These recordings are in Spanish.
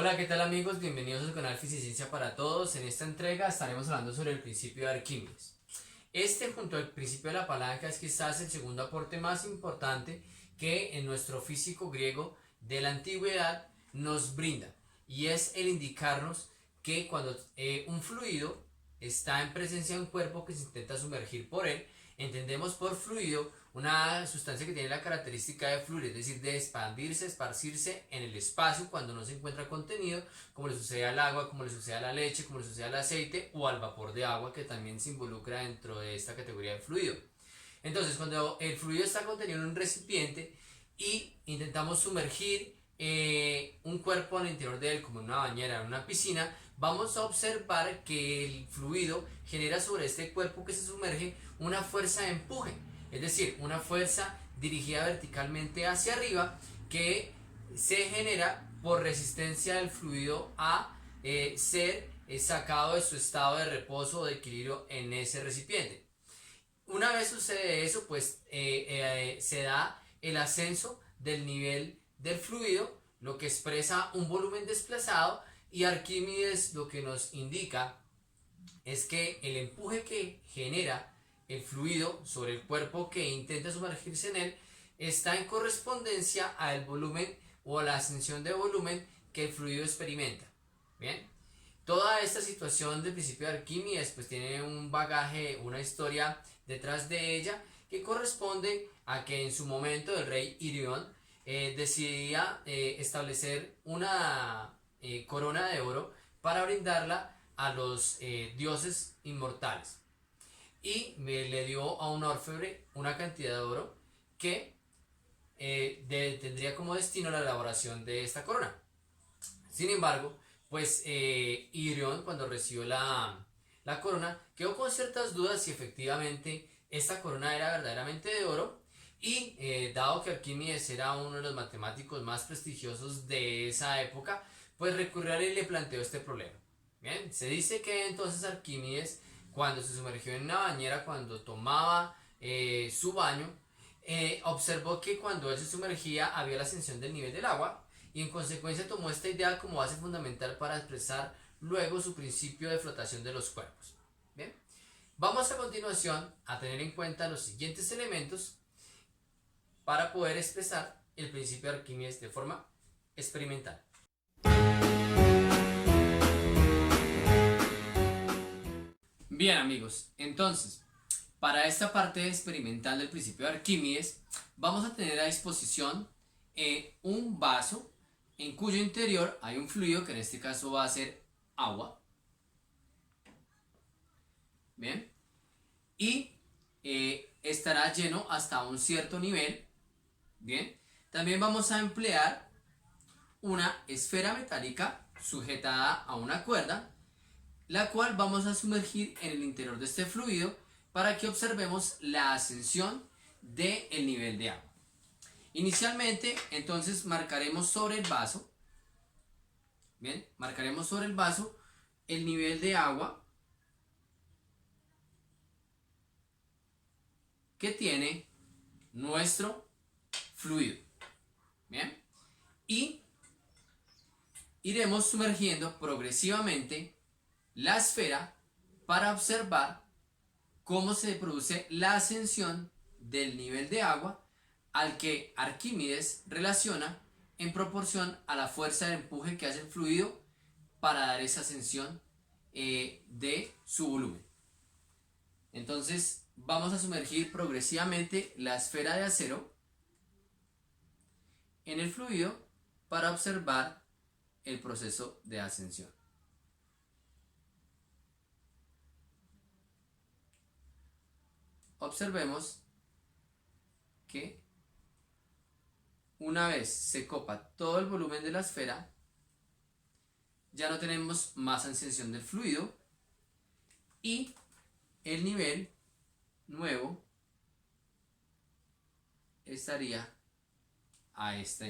Hola, ¿qué tal amigos? Bienvenidos al canal Fisiciencia para Todos. En esta entrega estaremos hablando sobre el principio de Arquímedes. Este, junto al principio de la palanca, es quizás el segundo aporte más importante que en nuestro físico griego de la antigüedad nos brinda, y es el indicarnos que cuando un fluido está en presencia de un cuerpo que se intenta sumergir por él, entendemos por fluido una sustancia que tiene la característica de fluir, es decir, de expandirse, esparcirse en el espacio cuando no se encuentra contenido, como le sucede al agua, como le sucede a la leche, como le sucede al aceite o al vapor de agua, que también se involucra dentro de esta categoría de fluido. Entonces, cuando el fluido está contenido en un recipiente y intentamos sumergir un cuerpo al interior de él, como en una bañera, en una piscina, vamos a observar que el fluido genera sobre este cuerpo que se sumerge una fuerza de empuje, es decir, una fuerza dirigida verticalmente hacia arriba que se genera por resistencia del fluido a ser sacado de su estado de reposo o de equilibrio en ese recipiente. Una vez sucede eso, pues se da el ascenso del nivel del fluido, lo que expresa un volumen desplazado, y Arquímedes lo que nos indica es que el empuje que genera el fluido sobre el cuerpo que intenta sumergirse en él está en correspondencia al volumen o a la ascensión de volumen que el fluido experimenta. Bien, toda esta situación del principio de Arquímedes pues tiene un bagaje, una historia detrás de ella que corresponde a que en su momento el rey Irión decidía establecer una corona de oro para brindarla a los dioses inmortales, y le dio a un orfebre una cantidad de oro que tendría como destino la elaboración de esta corona. Sin embargo, pues Irión, cuando recibió la corona, quedó con ciertas dudas si efectivamente esta corona era verdaderamente de oro, y dado que Arquímedes era uno de los matemáticos más prestigiosos de esa época, pues recurrió a él y le planteó este problema. Bien, se dice que entonces Arquímedes, cuando se sumergió en una bañera, cuando tomaba su baño, observó que cuando él se sumergía había la ascensión del nivel del agua, y en consecuencia tomó esta idea como base fundamental para expresar luego su principio de flotación de los cuerpos. Bien, vamos a continuación a tener en cuenta los siguientes elementos para poder expresar el principio de Arquímedes de forma experimental. Bien amigos, entonces, para esta parte experimental del principio de Arquímedes, vamos a tener a disposición un vaso en cuyo interior hay un fluido que en este caso va a ser agua. Bien, y estará lleno hasta un cierto nivel. Bien, también vamos a emplear una esfera metálica sujetada a una cuerda, la cual vamos a sumergir en el interior de este fluido para que observemos la ascensión del nivel de agua. Inicialmente, entonces, marcaremos sobre el vaso, bien, marcaremos sobre el vaso el nivel de agua que tiene nuestro fluido, bien, y iremos sumergiendo progresivamente la esfera para observar cómo se produce la ascensión del nivel de agua al que Arquímedes relaciona en proporción a la fuerza de empuje que hace el fluido para dar esa ascensión de su volumen. Entonces vamos a sumergir progresivamente la esfera de acero en el fluido para observar el proceso de ascensión. Observemos que una vez se copa todo el volumen de la esfera, ya no tenemos más ascensión del fluido y el nivel nuevo estaría a esta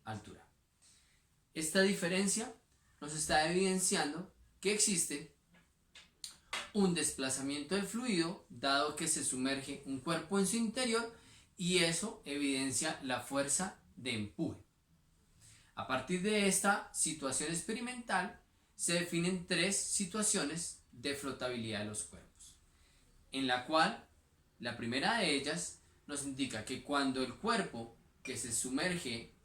altura. Esta diferencia nos está evidenciando que existe un desplazamiento del fluido dado que se sumerge un cuerpo en su interior, y eso evidencia la fuerza de empuje. A partir de esta situación experimental se definen 3 situaciones de flotabilidad de los cuerpos, en la cual la primera de ellas nos indica que cuando el cuerpo que se sumerge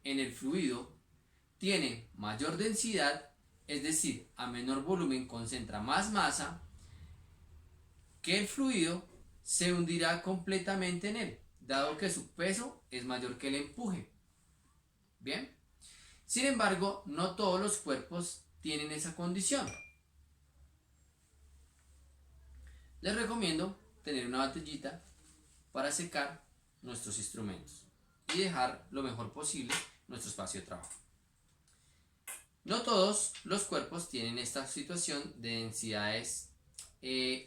en el fluido tiene mayor densidad, es decir, a menor volumen concentra más masa, que el fluido se hundirá completamente en él, dado que su peso es mayor que el empuje. Bien, sin embargo, no todos los cuerpos tienen esa condición. Les recomiendo tener una botellita para secar nuestros instrumentos y dejar lo mejor posible nuestro espacio de trabajo. No todos los cuerpos tienen esta situación de densidades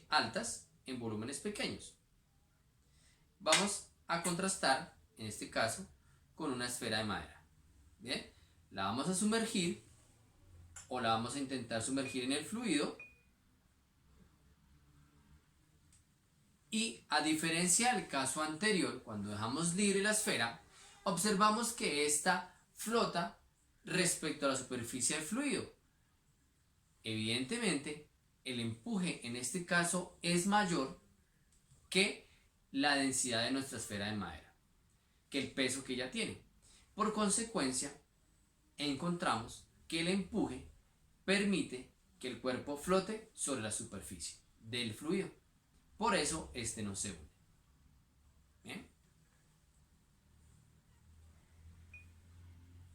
altas en volúmenes pequeños. Vamos a contrastar, en este caso, con una esfera de madera. Bien, la vamos a sumergir o la vamos a intentar sumergir en el fluido. Y a diferencia del caso anterior, cuando dejamos libre la esfera, observamos que ésta flota respecto a la superficie del fluido. Evidentemente, el empuje en este caso es mayor que la densidad de nuestra esfera de madera, que el peso que ella tiene. Por consecuencia, encontramos que el empuje permite que el cuerpo flote sobre la superficie del fluido. Por eso este no se une. ¿Bien?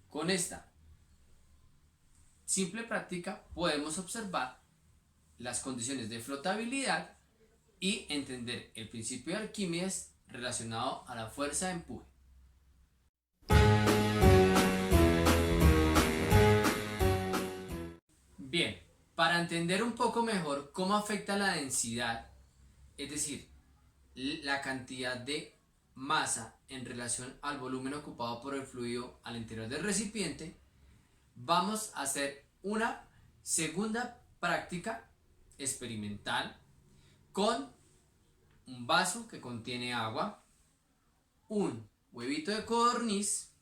Con esta simple práctica podemos observar las condiciones de flotabilidad y entender el principio de Arquímedes relacionado a la fuerza de empuje. Bien, para entender un poco mejor cómo afecta la densidad, es decir, la cantidad de masa en relación al volumen ocupado por el fluido al interior del recipiente, vamos a hacer una segunda práctica experimental con un vaso que contiene agua, un huevito de codorniz,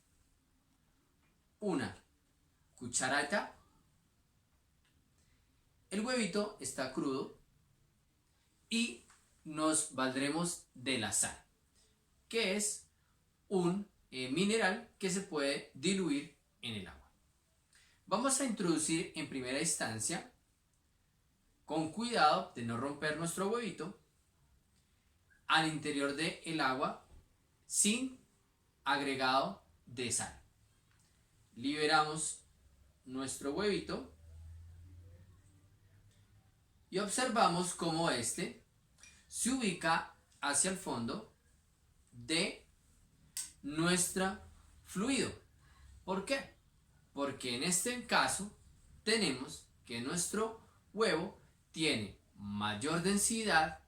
una cucharita. El huevito está crudo y nos valdremos de la sal, que es un mineral que se puede diluir en el agua. Vamos a introducir en primera instancia, con cuidado de no romper nuestro huevito, al interior del agua sin agregado de sal. Liberamos nuestro huevito y observamos cómo este se ubica hacia el fondo de nuestro fluido. ¿Por qué? Porque en este caso tenemos que nuestro huevo tiene mayor densidad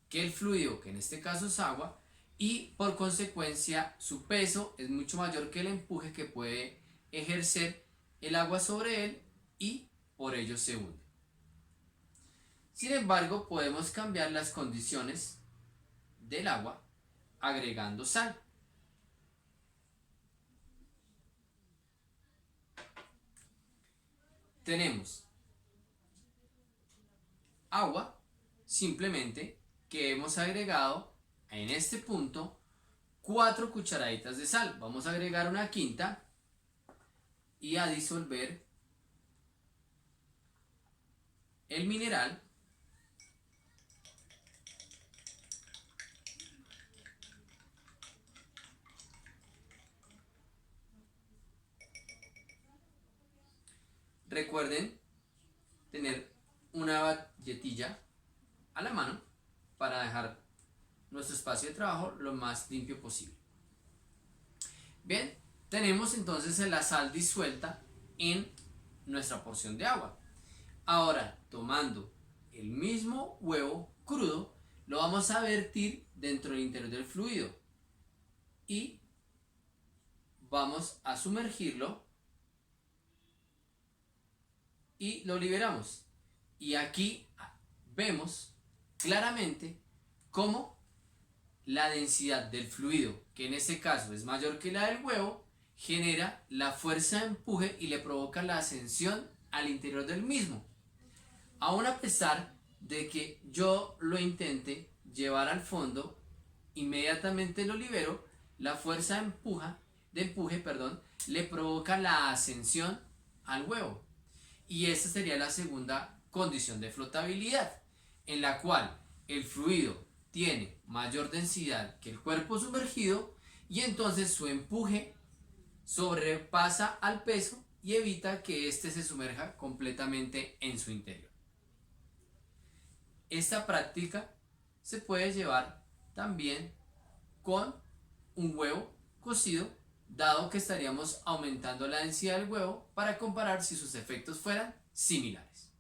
que el fluido, que en este caso es agua, y por consecuencia su peso es mucho mayor que el empuje que puede ejercer el agua sobre él y por ello se hunde. Sin embargo, podemos cambiar las condiciones del agua agregando sal. Tenemos agua, simplemente que hemos agregado en este punto 4 cucharaditas de sal. Vamos a agregar una quinta y a disolver el mineral . Recuerden tener una galletilla a la mano para dejar nuestro espacio de trabajo lo más limpio posible. Bien, tenemos entonces la sal disuelta en nuestra porción de agua. Ahora, tomando el mismo huevo crudo, lo vamos a vertir dentro del interior del fluido y vamos a sumergirlo y lo liberamos. Y aquí vemos claramente cómo la densidad del fluido, que en este caso es mayor que la del huevo, genera la fuerza de empuje y le provoca la ascensión al interior del mismo. Aún a pesar de que yo lo intente llevar al fondo, inmediatamente lo libero, la fuerza de empuje, le provoca la ascensión al huevo. Y esta sería la segunda condición de flotabilidad, en la cual el fluido tiene mayor densidad que el cuerpo sumergido y entonces su empuje sobrepasa al peso y evita que éste se sumerja completamente en su interior. Esta práctica se puede llevar también con un huevo cocido, dado que estaríamos aumentando la densidad del huevo para comparar si sus efectos fueran similares.